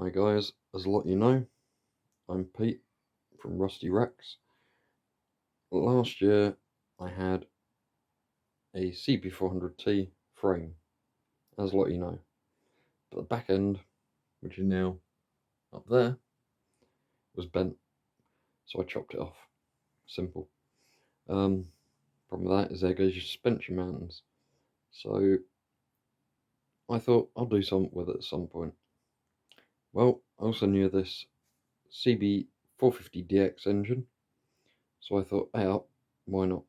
Hi guys, as a lot you know, I'm Pete from Rusty Rex. Last year I had a CB450T frame, as a lot you know, but the back end, which is now up there, was bent, so I chopped it off. Simple. Problem with that is there goes your suspension mountains. So I thought I'll do something with it at some point. Well, I also knew this CB450DX engine, so I thought, hey up, why not?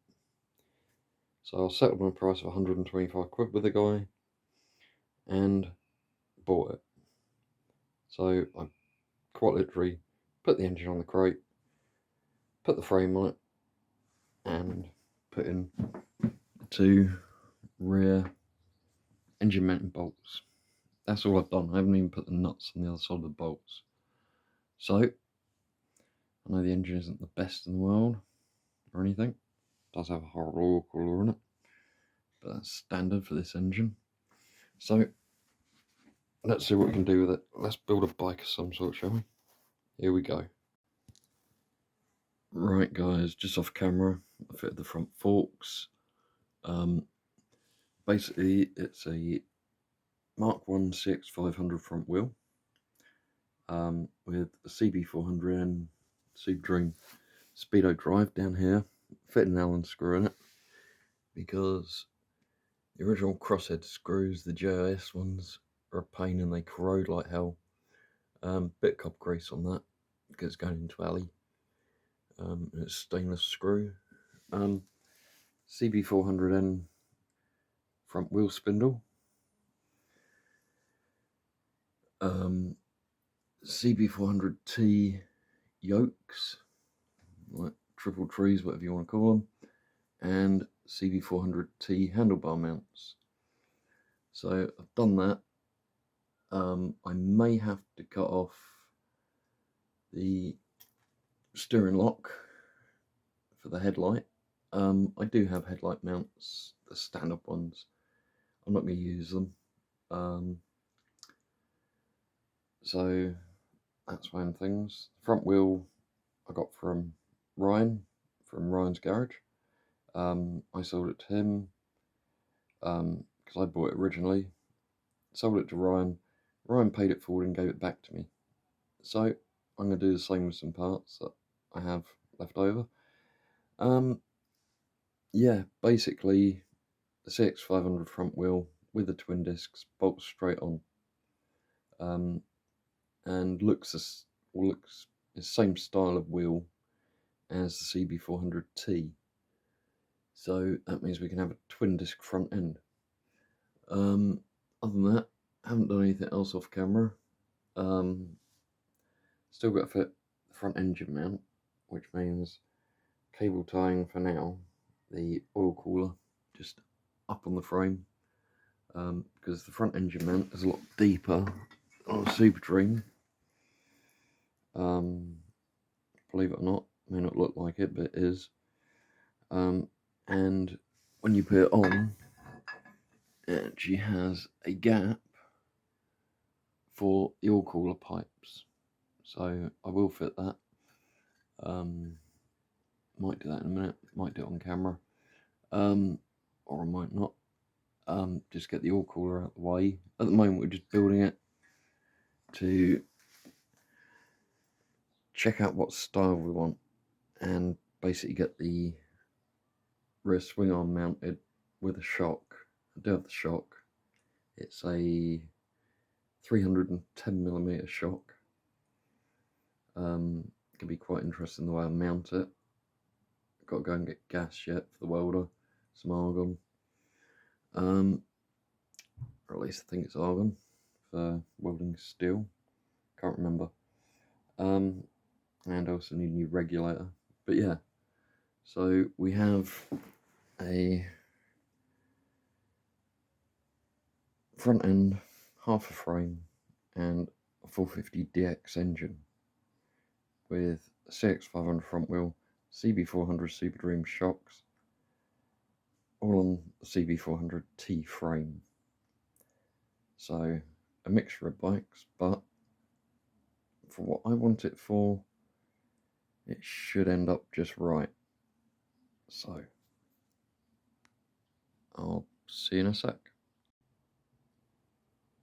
So I settled my price of 125 quid with the guy and bought it. So I quite literally put the engine on the crate, put the frame on it, and put in the two rear engine mounting bolts. That's all I've done. I haven't even put the nuts on the other side of the bolts. So I know the engine isn't the best in the world or anything. It does have a horrible oil cooler in it, but that's standard for this engine. So let's see what we can do with it. Let's build a bike of some sort, shall we? Here we go. Right guys, just off camera, I fitted the front forks. Basically it's a Mark 1 CX500 front wheel with a CB400N Super Dream Speedo drive down here, fitting an Allen screw in it because the original crosshead screws, the JIS ones, are a pain and they corrode like hell. Bit of copper grease on that because it's going into alley. And it's stainless screw. CB400N front wheel spindle. CB400T yokes, like triple trees, whatever you want to call them, and CB400T handlebar mounts. So I've done that. I may have to cut off the steering lock for the headlight. I do have headlight mounts, the stand-up ones. I'm not going to use them. So that's one of the things. The front wheel I got from Ryan, from Ryan's garage. I sold it to him because I bought it originally. Sold it to Ryan. Ryan paid it forward and gave it back to me. So I'm going to do the same with some parts that I have left over. Yeah, basically the CX500 front wheel with the twin discs, bolts straight on, and looks the same style of wheel as the CB400T. So that means we can have a twin disc front end. Other than that, I haven't done anything else off camera. Still got to fit the front engine mount, which means cable tying for now, the oil cooler just up on the frame, because the front engine mount is a lot deeper on a Super Dream. Believe it or not, may not look like it, but it is. And when you put it on, it actually has a gap for the oil cooler pipes. So I will fit that. Might do that in a minute, might do it on camera, or I might not. Just get the oil cooler out of the way. At the moment we're just building it to check out what style we want and basically get the rear swing arm mounted with a shock. I do have the shock. It's a 310mm shock. It can be quite interesting the way I mount it. I've got to go and get gas yet for the welder, some argon. Or at least I think it's argon for welding steel. Can't remember. And also need a new regulator. But yeah, so we have a front end, half a frame, and a 450DX engine with a CX500 front wheel, CB400 Super Dream shocks, all on the CB400T frame. So a mixture of bikes, but for what I want it for, it should end up just right. So I'll see you in a sec.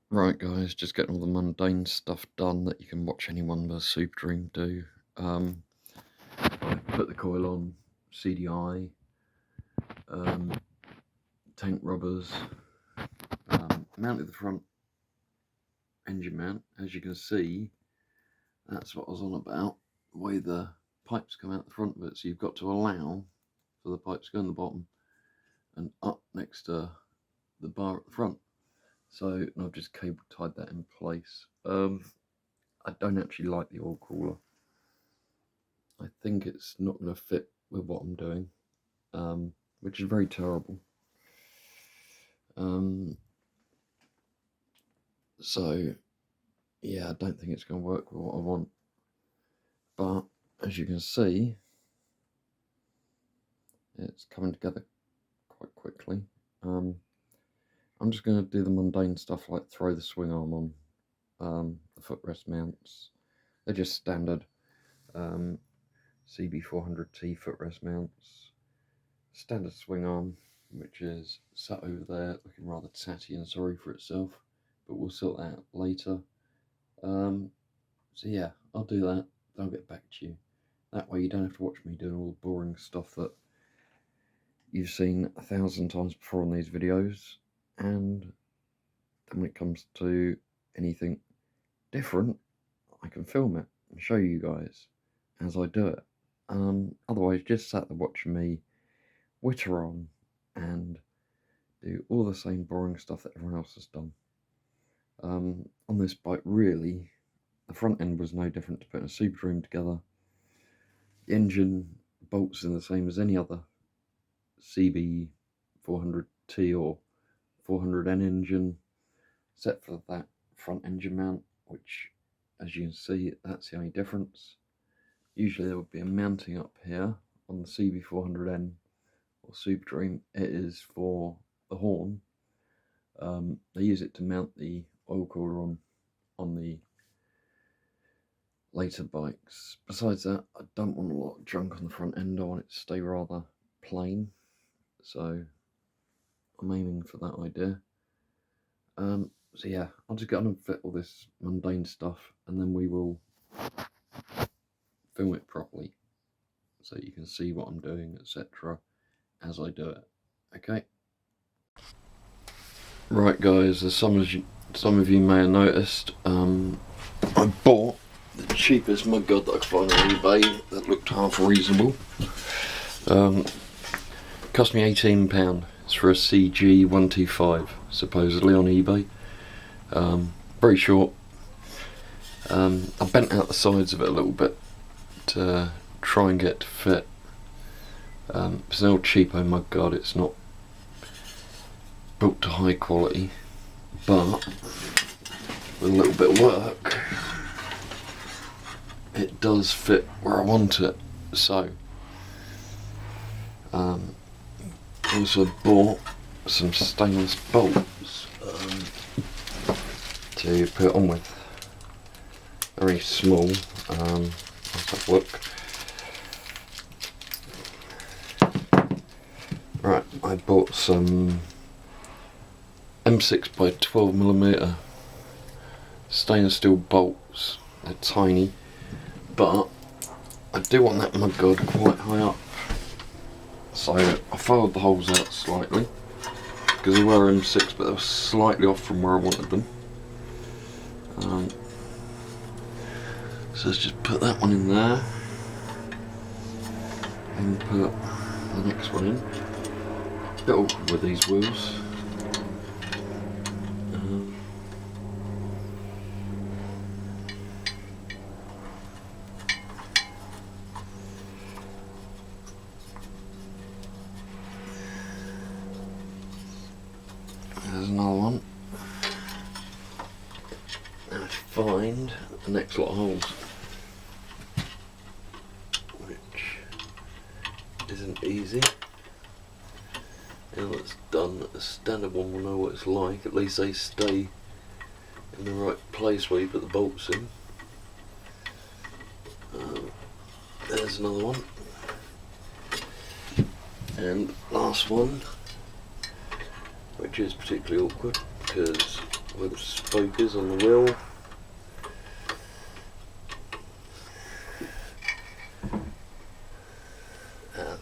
Right guys, just getting all the mundane stuff done that you can watch anyone but Super Dream do. I put the coil on, CDI, tank rubbers, mounted the front engine mount. As you can see, that's what I was on about, the way the pipes come out the front of it, so you've got to allow for the pipes to go in the bottom and up next to the bar at the front. So I've just cable tied that in place. I don't actually like the oil cooler. I think it's not going to fit with what I'm doing, which is very terrible. So yeah, I don't think it's going to work with what I want. But as you can see, it's coming together quite quickly. I'm just going to do the mundane stuff like throw the swing arm on, the footrest mounts. They're just standard CB450T footrest mounts. Standard swing arm, which is sat over there looking rather tatty and sorry for itself, but we'll sort that out later. So yeah, I'll do that, then I'll get back to you. That way you don't have to watch me doing all the boring stuff that you've seen 1,000 times before on these videos. And then when it comes to anything different, I can film it and show you guys as I do it. Otherwise, just sat there watching me witter on and do all the same boring stuff that everyone else has done. On this bike, really, the front end was no different to putting a Super Dream together. The engine bolts in the same as any other CB400T or 400N engine, except for that front engine mount, which, as you can see, that's the only difference. Usually there would be a mounting up here on the CB400N or Super Dream. It is for the horn. They use it to mount the oil cooler on the later bikes. Besides that, I don't want a lot of junk on the front end. I want it to stay rather plain, so I'm aiming for that idea. So yeah, I'll just get on and fit all this mundane stuff, and then we will film it properly so you can see what I'm doing, etc. as I do it. Okay. Right guys, as some of you may have noticed, I bought the cheapest mudguard that I could find on eBay that looked half reasonable. Cost me £18. It's for a CG125, supposedly, on eBay. Very short. I bent out the sides of it a little bit to try and get it to fit. It's an old cheapo mudguard. It's not built to high quality, but with a little bit of work, it does fit where I want it. So, also bought some stainless bolts to put it on with. Very small. Let's have a look. Right, I bought some M6 by 12mm stainless steel bolts. They're tiny, but I do want that mudguard quite high up, so I filed the holes out slightly because they were M6, but they were slightly off from where I wanted them. So let's just put that one in there and put the next one in. A bit awkward with these wheels. There's another one. Now to find the next lot of holes, which isn't easy. Now it's done, a standard one will know what it's like. At least they stay in the right place where you put the bolts in. there's another one. And last one, which is particularly awkward because where the spoke is on the wheel.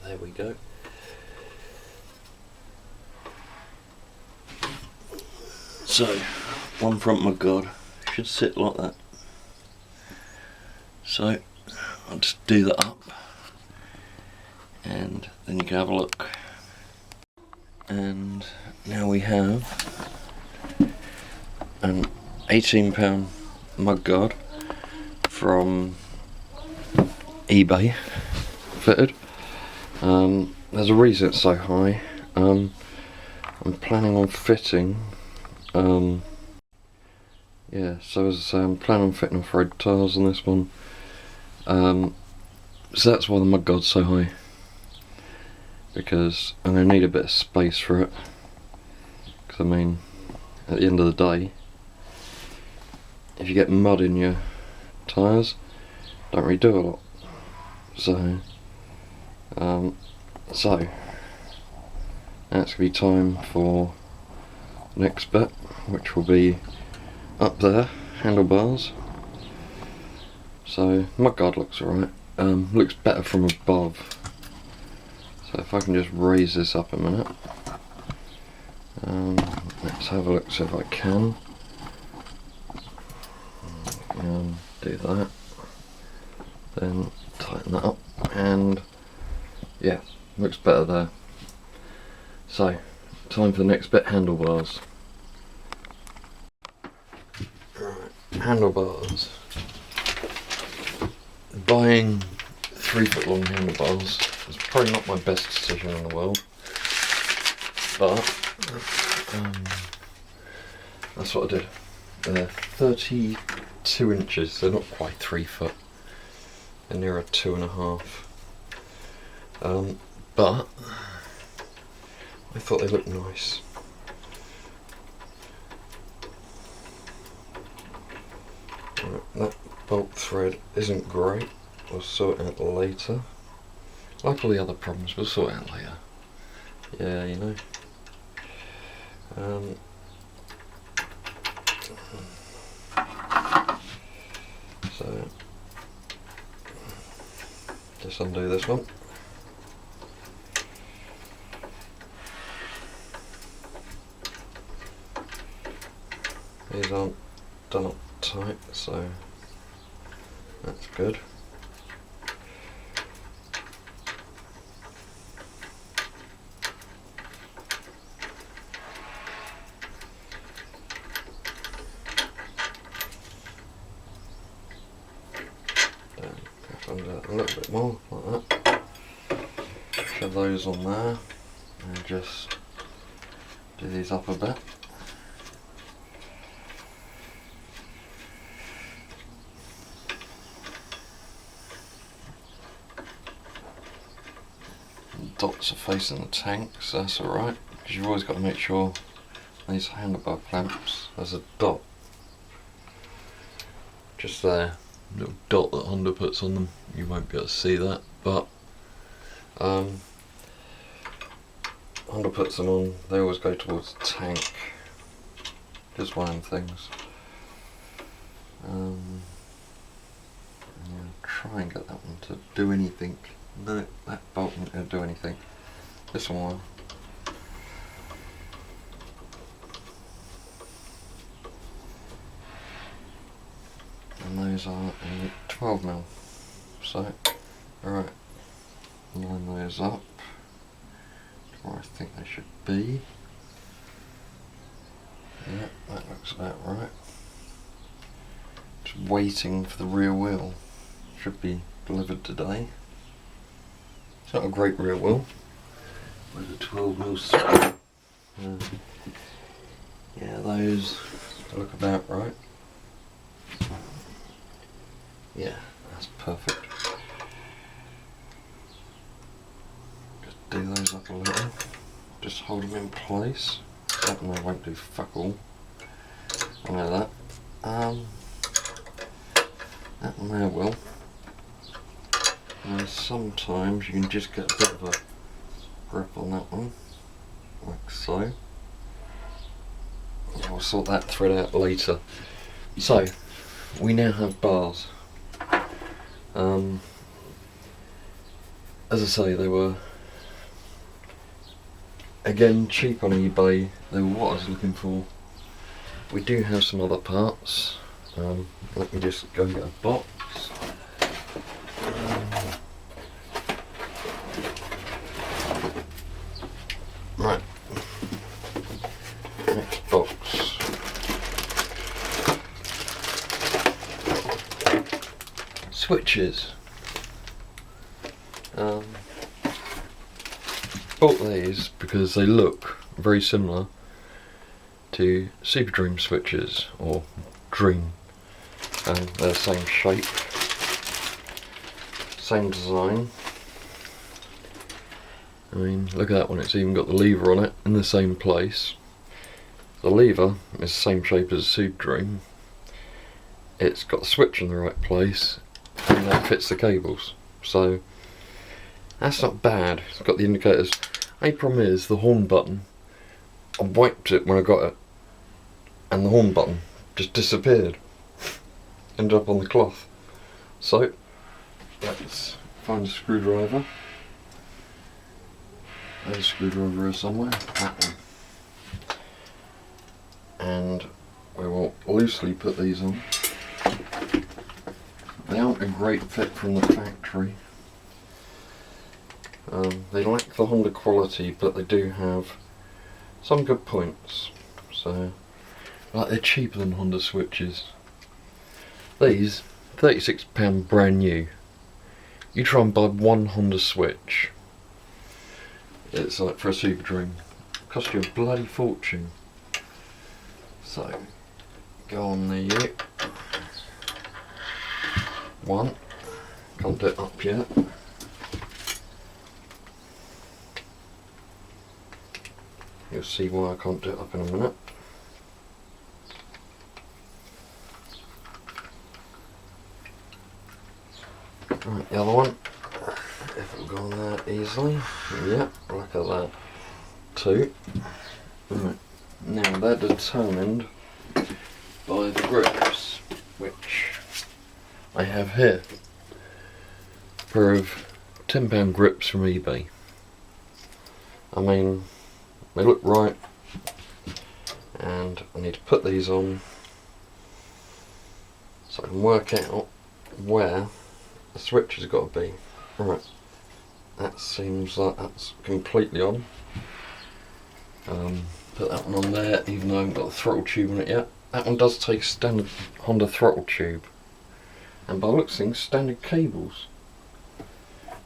There we go. So, one front mudguard should sit like that. So, I'll just do that up and then you can have a look. And now we have an £18 mudguard from eBay fitted. There's a reason it's so high. I'm planning on fitting yeah, so as I say, I'm planning on fitting thread tiles on this one. So that's why the mudguard's so high, because I'm going to need a bit of space for it, because I mean, at the end of the day, if you get mud in your tyres, don't really do a lot. So that's going to be time for the next bit, which will be up there, handlebars. So mudguard looks alright, looks better from above. So if I can just raise this up a minute, let's have a look, see if I can. Do that, then tighten that up, and yeah, looks better there. So, time for the next bit, handlebars. Right, handlebars. Buying 3 foot long handlebars was probably not my best decision in the world, but that's what I did. They're 32 inches, they're not quite 3 foot, they're nearer 2.5. But I thought they looked nice. Right, that bolt thread isn't great, we'll sort it out later. Like all the other problems, we'll sort it out later. Yeah, you know. So, just undo this one. These aren't done up tight, so that's good. Undo it a little bit more, like that. Shove those on there, and just do these up a bit. Dots are facing the tank, so that's alright, because you've always got to make sure these handlebar clamps, there's a dot just there, little dot that Honda puts on them. You won't be able to see that, but Honda puts them on, they always go towards the tank. Just one of them things. Yeah, try and get that one to do anything. No, that bolt isn't going to do anything. This one will. And those are a 12mm. So, alright, line those up to where I think they should be. Yeah, that looks about right. Just waiting for the rear wheel. Should be delivered today. It's not a great rear wheel with a 12mm spoke. Yeah, those look about right. Yeah, that's perfect. Just do those up a little. Just hold them in place. That one I won't do fuck all. I know that. That one there will. Sometimes you can just get a bit of a grip on that one, like so. I'll sort that thread out later. So, we now have bars. As I say, they were, again, cheap on eBay. They were what I was looking for. We do have some other parts. Let me just go and get a box. Right. Next box. Switches. Bought these because they look very similar to Super Dream switches, or Dream. They're the same shape, same design. I mean, look at that one, it's even got the lever on it in the same place. The lever is the same shape as a Super Dream. It's got the switch in the right place, and that fits the cables. So that's not bad. It's got the indicators. Only problem is the horn button. I wiped it when I got it, and the horn button just disappeared. Ended up on the cloth. So let's find a screwdriver. There's a screwdriver somewhere. That one. And we will loosely put these on. They aren't a great fit from the factory. They lack the Honda quality, but they do have some good points. So, like, they're cheaper than Honda switches. These, £36 brand new. You try and buy one Honda switch, it's like for a Super Dream, cost you a bloody fortune. So, go on the one. Can't do it up yet. You'll see why I can't do it up in a minute. Right, the other one, if it'll go on there easily. Yep, look at that. Two. Right, now they're determined by the grips, which I have here. A pair of £10 grips from eBay. I mean, they look right, and I need to put these on so I can work out where the switch has got to be. Right, that seems like that's completely on. Put that one on there, even though I haven't got the throttle tube on it yet. That one does take a standard Honda throttle tube, and by the looks of things, standard cables,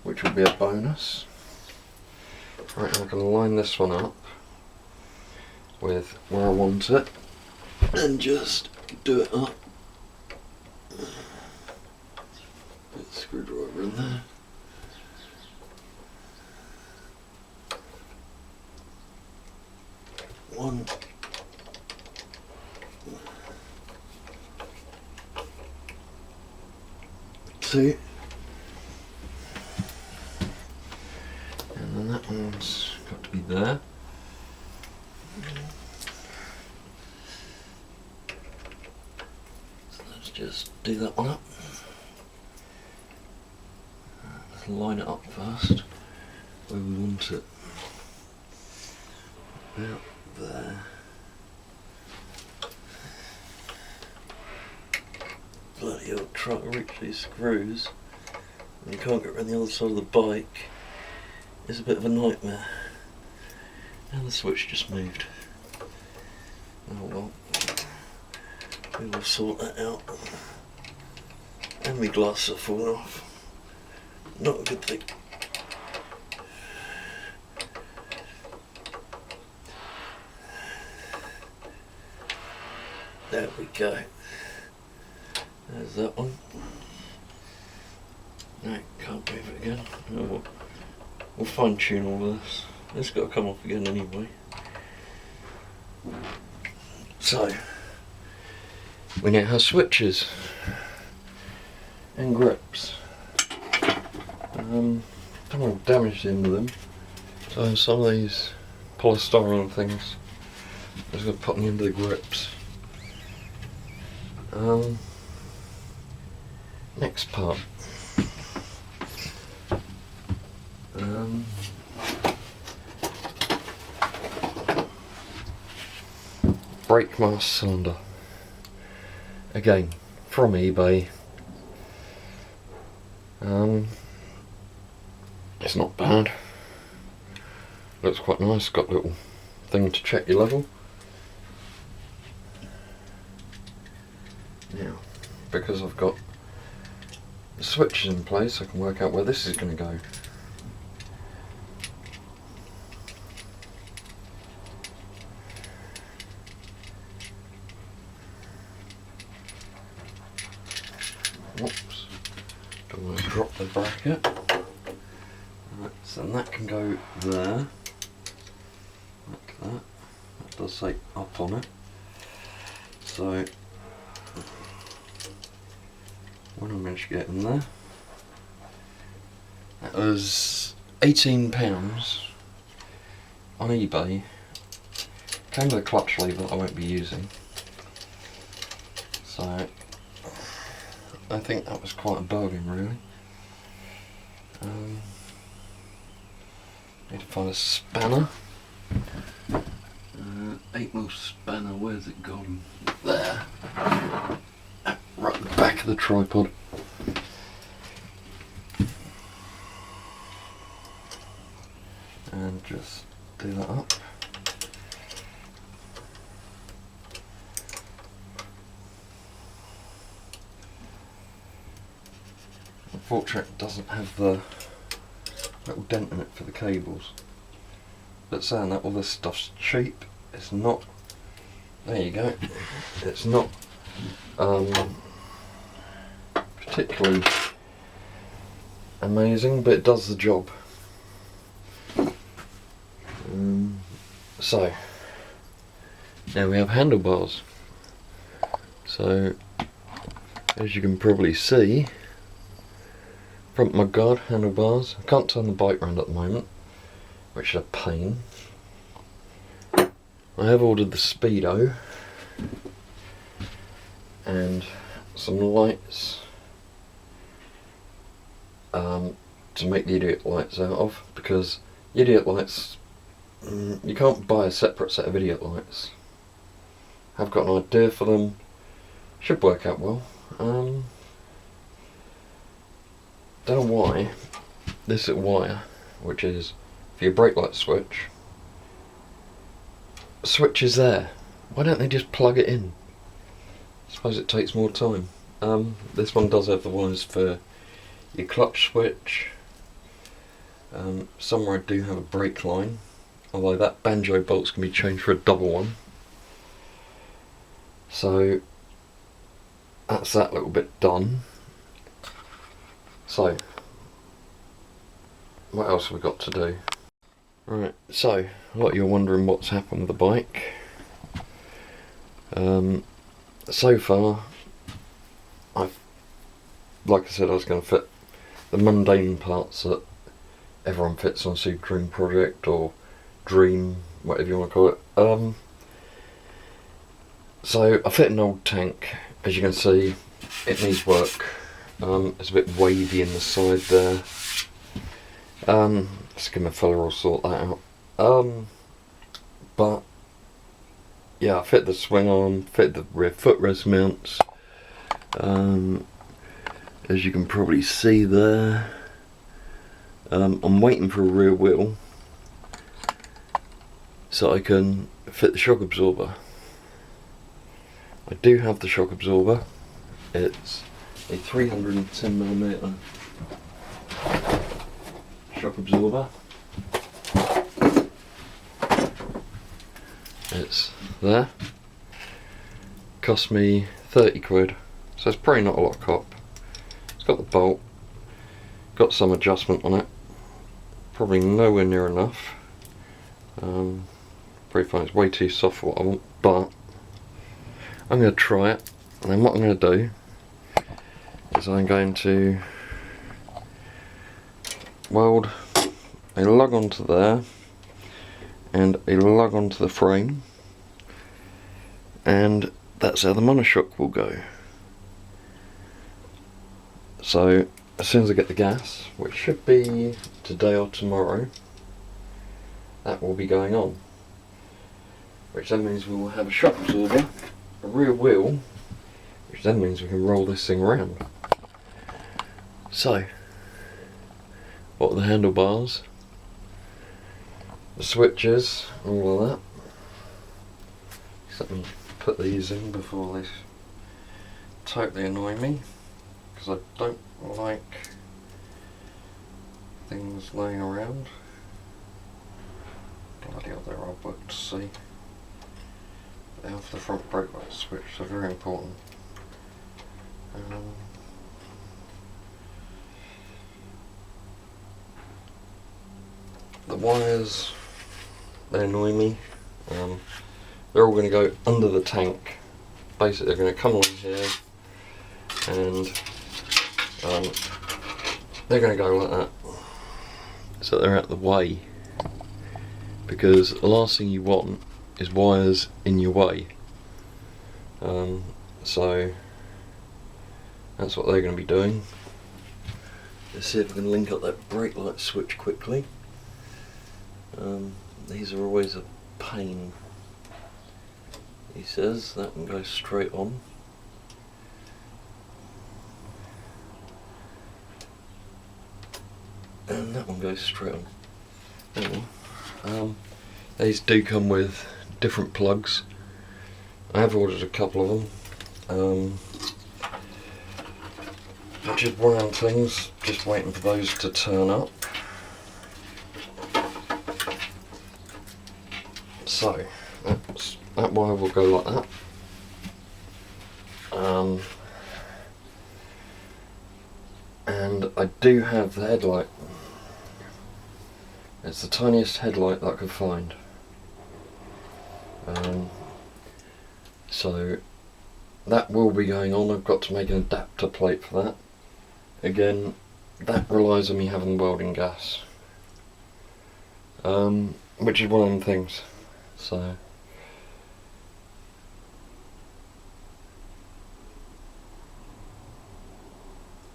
which will be a bonus. Right, I'm going to line this one up with where I want it, and just do it up. Put the screwdriver in there. One. Two. And then that one's got to be there. So let's just do that one up. Let's line it up first where we want it. About there. Bloody hell, trying to reach these screws and you can't get around the other side of the bike is a bit of a nightmare. And the switch just moved. Oh well, we will sort that out. And my glasses are falling off. Not a good thing. There we go. There's that one. No, can't move it again. Oh, well, we'll fine tune all of this. It's got to come off again anyway. So, we now have switches and grips. Don't want to damage the end of them. So some of these polystyrene things, I'm just going to put them into the grips. Next part. Brake master cylinder. Again, from eBay. It's not bad. Looks quite nice. Got a little thing to check your level. Now, because I've got the switches in place, I can work out where this is going to go. Whoops, don't want to drop the bracket. Right, so that can go there, like that. That does say up on it. So when I managed to get in there, that was £18 on eBay. Came with a clutch lever that I won't be using. So I think that was quite a bargain, really. Need to find a spanner. 8mm spanner, where's it gone? There. Right at the back of the tripod. And just do that up. Unfortunately, it doesn't have the little dent in it for the cables. But saying that, all this stuff's cheap. It's not. There you go. It's not particularly amazing, but it does the job. So now we have handlebars. So as you can probably see, front mudguard, handlebars. I can't turn the bike around at the moment, which is a pain. I have ordered the speedo and some lights to make the idiot lights out of, because idiot lights, you can't buy a separate set of idiot lights. I've got an idea for them, should work out well. Don't know why this little wire, which is for your brake light switch is there. Why don't they just plug it in? I suppose it takes more time. This one does have the wires for your clutch switch. Somewhere I do have a brake line, although that banjo bolts can be changed for a double one. So that's that little bit done. So what else have we got to do? Right, so a lot of you are wondering what's happened with the bike. So far, like I said, I was going to fit the mundane parts that everyone fits on a Super Dream project, or Dream, whatever you want to call it. So I fit an old tank. As you can see, it needs work. It's a bit wavy in the side there. Just give my fella will sort that out. But yeah, I fit the swing arm, fit the rear footrest mounts. As you can probably see there, I'm waiting for a rear wheel so I can fit the shock absorber. I do have the shock absorber. It's a 310mm shock absorber. It's there. Cost me 30 quid, so it's probably not a lot of cop. It's got the bolt, got some adjustment on it, probably nowhere near enough. Probably find it's way too soft for what I want, but I'm going to try it. And then what I'm going to do is I'm going to weld a lug onto there and a lug onto the frame, and that's how the monoshock will go. So as soon as I get the gas, which should be today or tomorrow, that will be going on, which then means we will have a shock absorber, a rear wheel, which then means we can roll this thing around. So what are the handlebars, the switches, all of that. Just let me put these in before they totally annoy me, because I don't like things laying around. Bloody hell, they're all booked to see. They have the front brake light switch, so very important. The wires, they annoy me. They're all going to go under the tank. Basically, they're going to come along here, and they're going to go like that, so they're out the way, because the last thing you want is wires in your way. So that's what they're going to be doing. Let's see if we can link up that brake light switch quickly. These are always a pain. He says that can go straight on. And that one goes straight on. These do come with different plugs. I have ordered a couple of them. Which is one of the things, just waiting for those to turn up. So that wire will go like that. And I do have the headlight. It's the tiniest headlight that I could find. So that will be going on. I've got to make an adapter plate for that. Again, that relies on me having welding gas, which is one of them things. So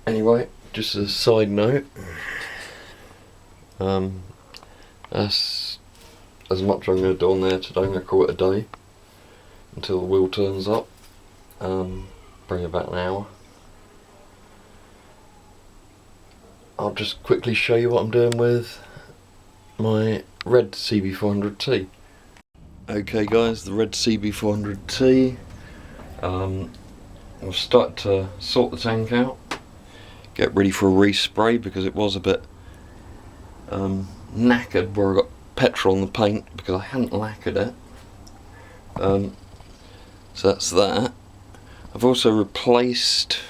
anyway, just as a side note, that's as much I'm going to do on there today. I'm going to call it a day until the wheel turns up. Bring about an hour. I'll just quickly show you what I'm doing with my red CB450T. Okay guys, the red CB450T. I've started to sort the tank out, get ready for a respray, because it was a bit knackered where I got petrol on the paint because I hadn't lacquered it. So that's that. I've also replaced,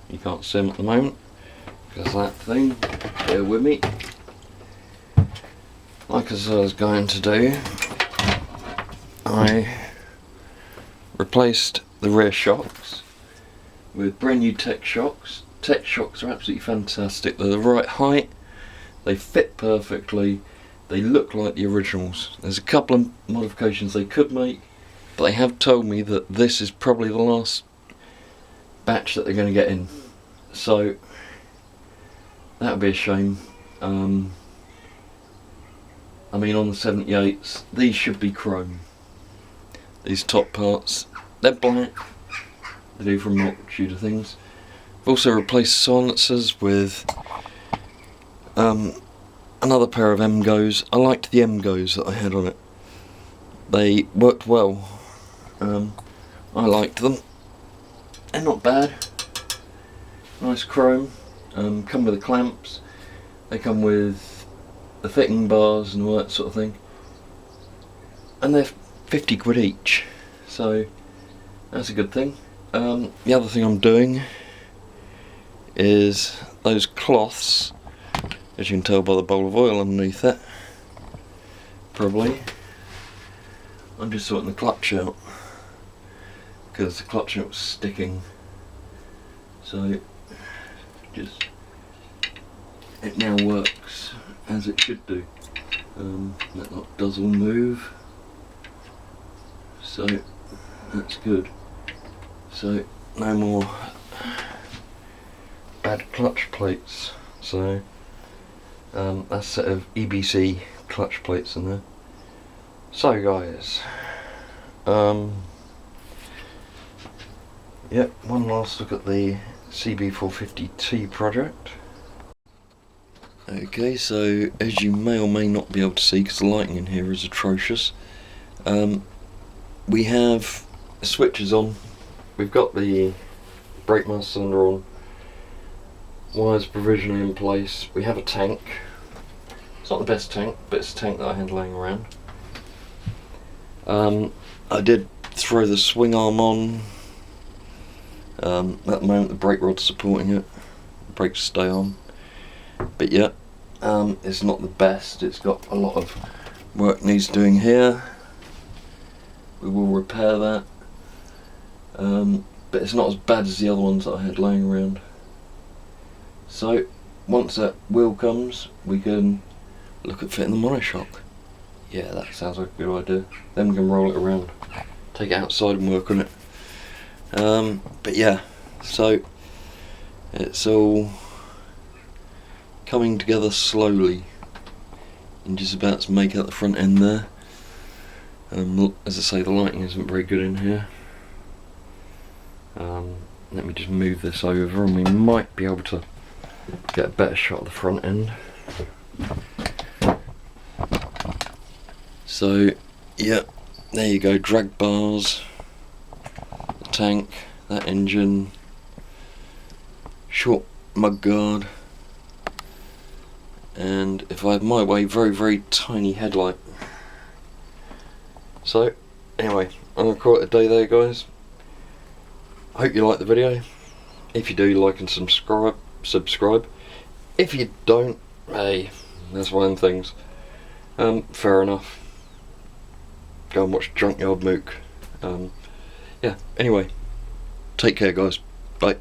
you can't see them at the moment because that thing, bear with me, like as I was going to do, I replaced the rear shocks with brand new Tech shocks. Tech shocks are absolutely fantastic. They're the right height, they fit perfectly, they look like the originals. There's a couple of modifications they could make, but they have told me that this is probably the last batch that they're going to get in. So that would be a shame. I mean, on the 78s, these should be chrome. These top parts, they're black. They do for a multitude of things. I've also replaced silencers with another pair of M-Goes. I liked the M-Goes that I had on it. They worked well. I liked them. They're not bad. Nice chrome. Come with the clamps. They come with the fitting bars and all that sort of thing. And they're 50 quid each. So that's a good thing. The other thing I'm doing is those cloths, as you can tell by the bowl of oil underneath it, probably. I'm just sorting the clutch out because the clutch nut was sticking. So just it now works as it should do. That lot does all move, so that's good. So no more bad clutch plates. So that's a set of EBC clutch plates in there. So guys, yep, one last look at the CB450T project. Okay, so as you may or may not be able to see, because the lighting in here is atrocious, we have switches on. We've got the brake master cylinder on, wires provisionally in place. We have a tank. It's not the best tank, but it's a tank that I had laying around. I did throw the swing arm on. At the moment the brake rod's supporting it, the brakes stay on, but yeah, it's not the best. It's got a lot of work needs doing here. We will repair that, but it's not as bad as the other ones that I had laying around. So once that wheel comes, we can look at fitting the monoshock. Yeah, that sounds like a good idea. Then we can roll it around, take it outside and work on it. But yeah, so it's all coming together slowly and just about to make out the front end there. As I say, the lighting isn't very good in here. Let me just move this over and we might be able to get a better shot of the front end. So yeah, there you go, drag bars, the tank, that engine, short mud guard, and if I have my way, very tiny headlight. So anyway, I'm going to call it a day there guys. I hope you like the video. If you do, like and subscribe. If you don't, hey, that's one of things. Fair enough. Go and watch Junkyard Mook. Yeah, anyway, take care guys. Bye.